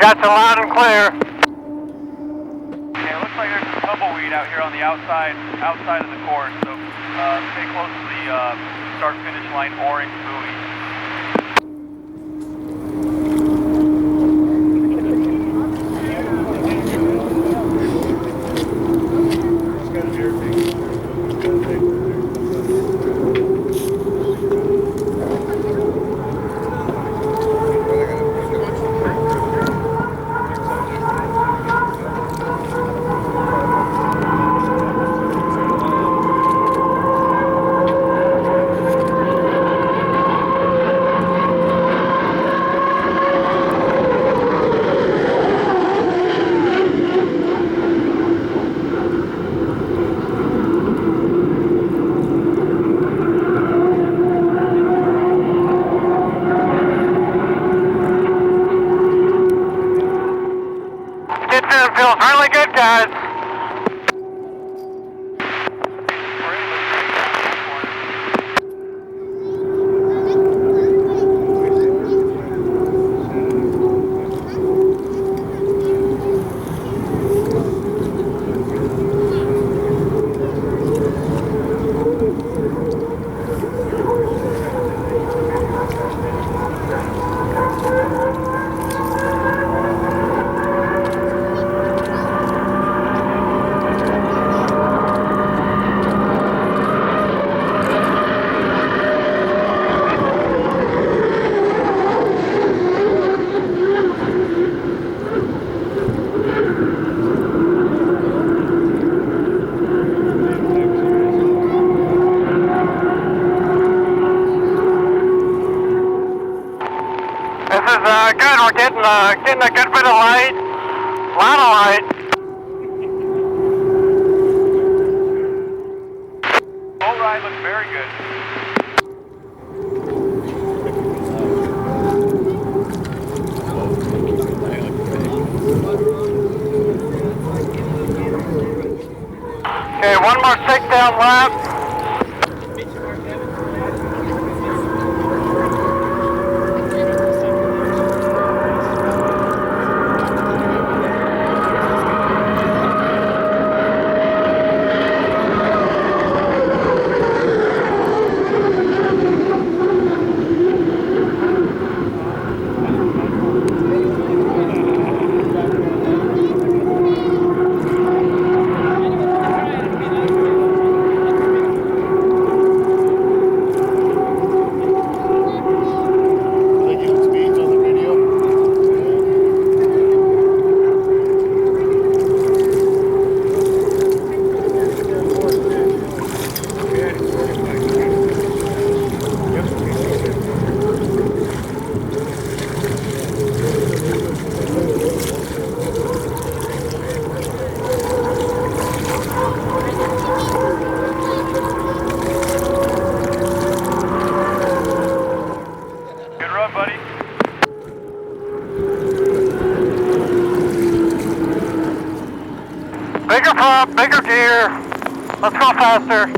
got you loud and clear. Okay, it looks like there's some tumbleweed out here on the outside of the course, so stay close to the start-finish line orange buoy. It feels really good, guys. This is good. We're getting a good bit of light. A lot of light. All right, looks very good. Okay, one more shakedown lap. Good run, buddy. Bigger pump, bigger gear. Let's go faster.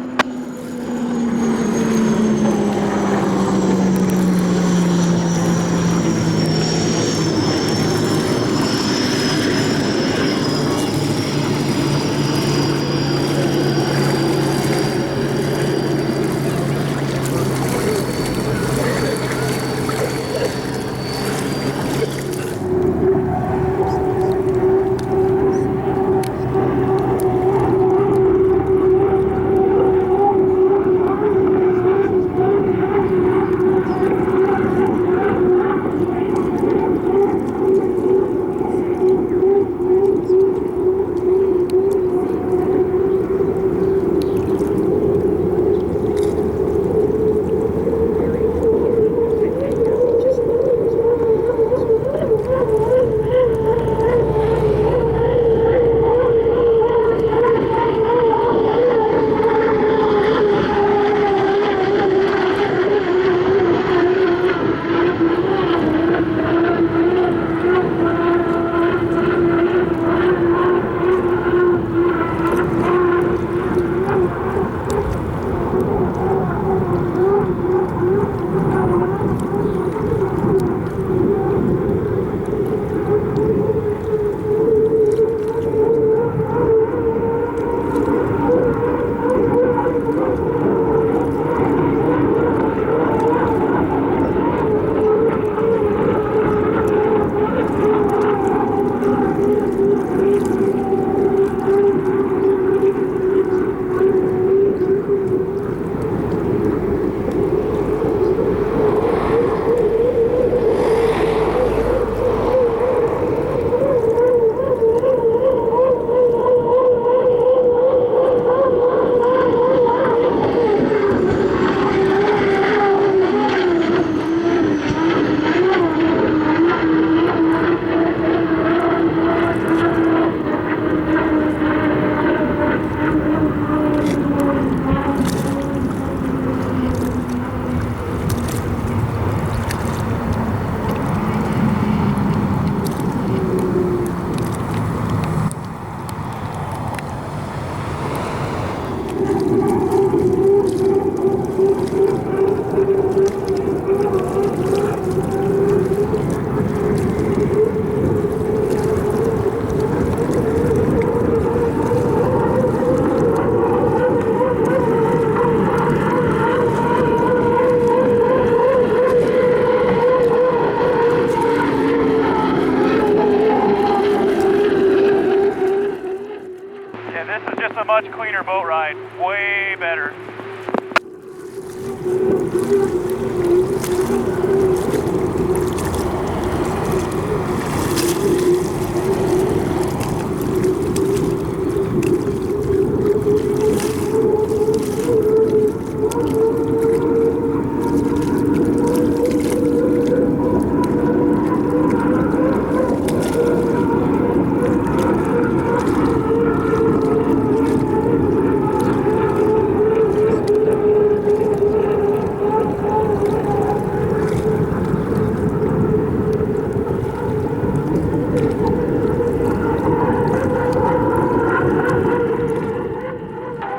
A much cleaner boat ride, way better.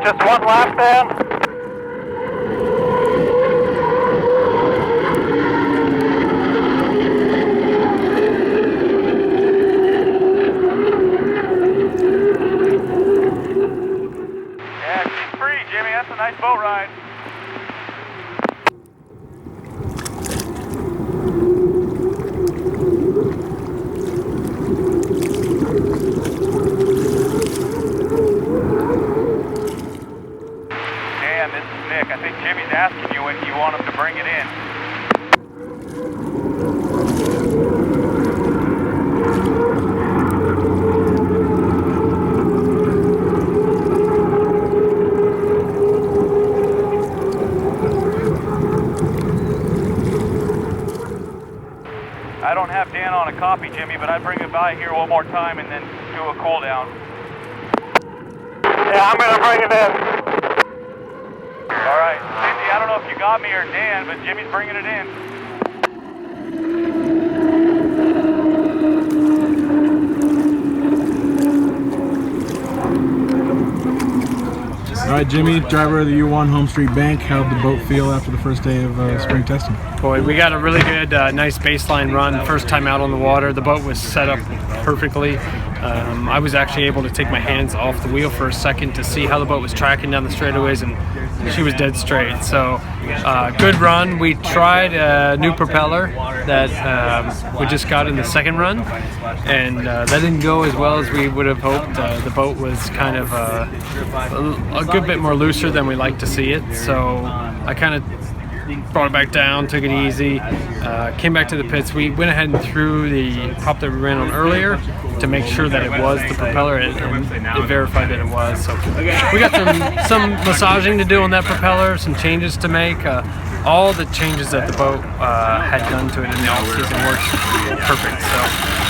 Just one lap, Dan. Yeah, she's pretty, Jimmy. That's a nice boat ride. I think Jimmy's asking you when you want him to bring it in. I don't have Dan on a copy, Jimmy, but I'd bring it by here one more time and then do a cool down. Yeah, I'm going to bring it in. All right, Cindy, I don't know if you got me or Dan, but Jimmy's bringing it in. All right, Jimmy, driver of the U1 Home Street Bank. How'd the boat feel after the first day of spring testing? Boy, we got a really good, nice baseline run. First time out on the water. The boat was set up perfectly. I was actually able to take my hands off the wheel for a second to see how the boat was tracking down the straightaways, and she was dead straight. So, good run. We tried a new propeller that we just got in the second run, and that didn't go as well as we would have hoped. The boat was kind of a good bit more looser than we like to see it. So I kind of brought it back down, took it easy, came back to the pits. We went ahead and threw the prop that we ran on earlier to make sure that it was the propeller, and it verified that it was. So we got some massaging to do on that propeller, some changes to make. All the changes that the boat had done to it in the off-season works perfect. So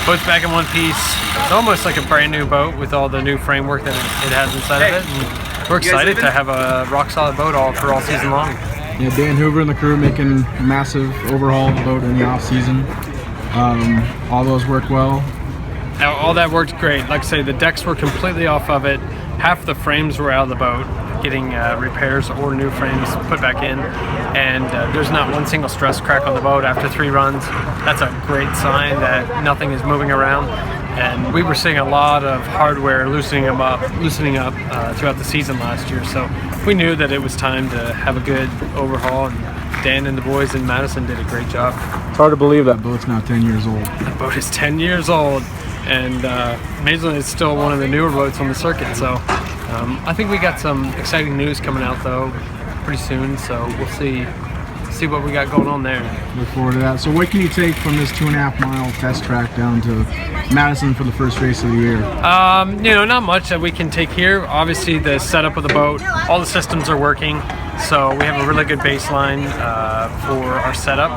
boat's back in one piece. It's almost like a brand new boat with all the new framework that it has inside of it. And we're excited to have a rock-solid boat for all season long. Yeah, Dan Hoover and the crew making massive overhaul of the boat in the off season. All those work well. All that worked great. Like I say, the decks were completely off of it. Half the frames were out of the boat, getting repairs or new frames put back in. And there's not one single stress crack on the boat after 3 runs. That's a great sign that nothing is moving around. And we were seeing a lot of hardware loosening up throughout the season last year. So we knew that it was time to have a good overhaul, and Dan and the boys in Madison did a great job. It's hard to believe that boat's now 10 years old. That boat is 10 years old, and amazingly it's still one of the newer boats on the circuit. So I think we got some exciting news coming out though pretty soon, so we'll see what we got going on there. Look forward to that. So what can you take from this 2.5 mile test track down to Madison for the first race of the year? Not much that we can take here. Obviously the setup of the boat, all the systems are working, so we have a really good baseline for our setup,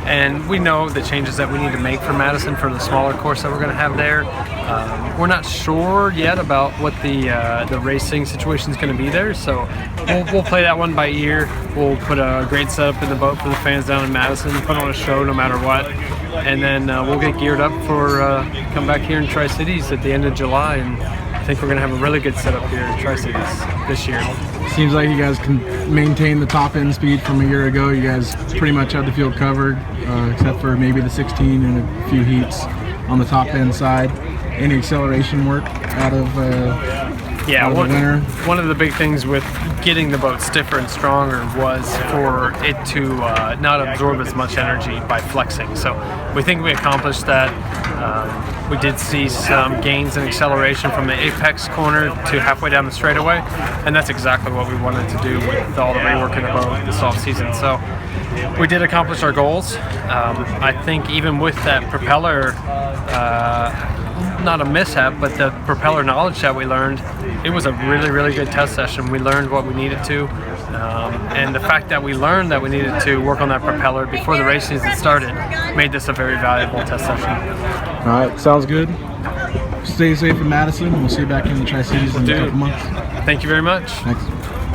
and we know the changes that we need to make for Madison for the smaller course that we're going to have there. We're not sure yet about what the racing situation is going to be there, so we'll play that one by ear. We'll put a great setup in the boat for the fans down in Madison, put on a show no matter what, and then we'll get geared up for come back here in Tri-Cities at the end of July and I think we're going to have a really good setup here in Tri-Cities this year. Seems like you guys can maintain the top end speed from a year ago. You guys pretty much had the field covered, except for maybe the 16 and a few heats on the top end side. Any acceleration work out of Yeah, out of the winter? one of the big things with getting the boat stiffer and stronger was for it to not absorb as much energy by flexing. So we think we accomplished that. We did see some gains in acceleration from the apex corner to halfway down the straightaway, and that's exactly what we wanted to do with all the rework in the boat this off season. So we did accomplish our goals. I think even with that propeller, not a mishap, but the propeller knowledge that we learned, it was a really, really good test session. We learned what we needed to, and the fact that we learned that we needed to work on that propeller before the race season started made this a very valuable test session. All right, sounds good. Stay safe in Madison. We'll see you back in the Tri-Cities in a couple months. Thank you very much. Thanks.